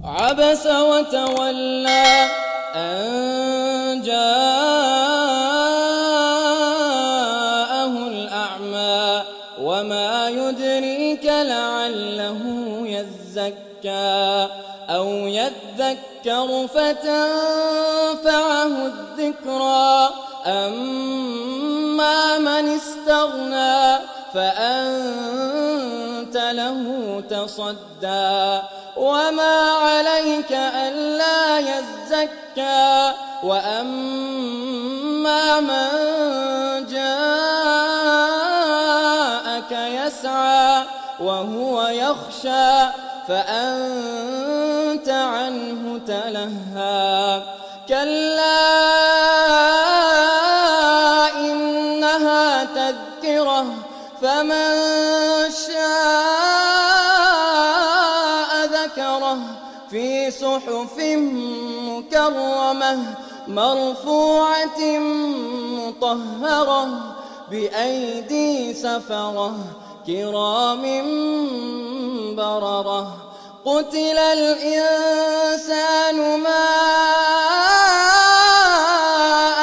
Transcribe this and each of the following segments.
عبس وتولى أن جاءه الأعمى وما يدريك لعله يزكى أو يذكر فتنفعه الذكرى أما من استغنى فأنت له تصدى وما عليك ألا يزكى وأما من جاءك يسعى وهو يخشى فأنت عنه تلهى كلا إنها تذكرة فمن شاء ذكره في صحف مكرمة مرفوعة مطهرة بأيدي سفرة كرام بررة قتل الإنسان ما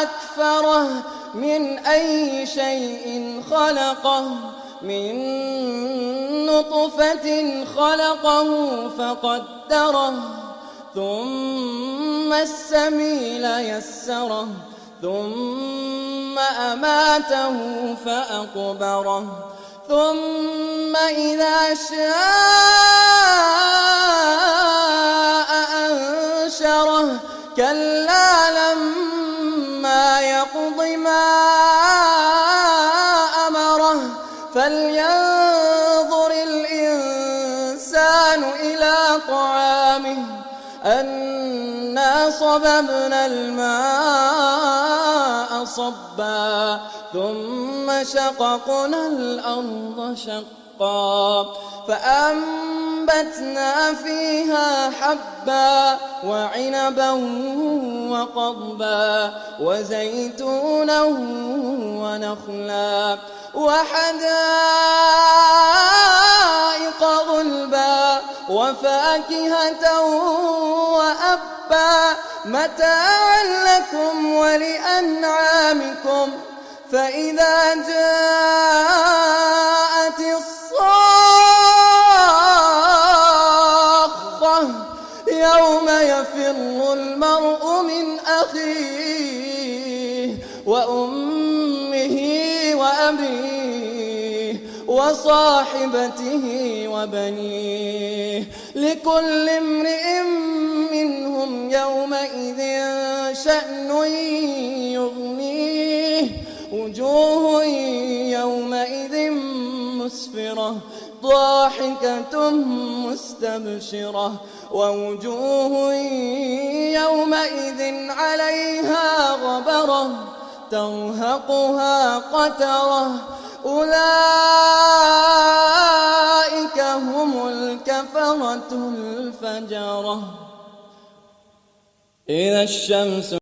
أكفره من أي شيء خلقه من نطفة خلقه فقدره ثم السبيل يسره ثم أماته فأقبره ثم إذا شاء أنشره كلا لما يقض ما أمره فلينظر الإنسان إلى طعامه أنا صببنا الماء صبا ثم شققنا الأرض شقا فأنبتنا فيها حبا وعنبا وقضبا وزيتونا ونخلا وحدائق غلبا وفاكهة وأبا متاعا لكم ولأنعامكم فإذا جاءت الصاخة يوم يفر المرء من أخيه وأمه وأبيه وصاحبته وبنيه لكل امرئ منهم يومئذ شأن يغنيه وجوه يومئذ مسفرة ضاحكة مستبشرة ووجوه يومئذ عليها غبرة ترهقها قترة أولئك هم الكفرة الفجرة إذا الشمس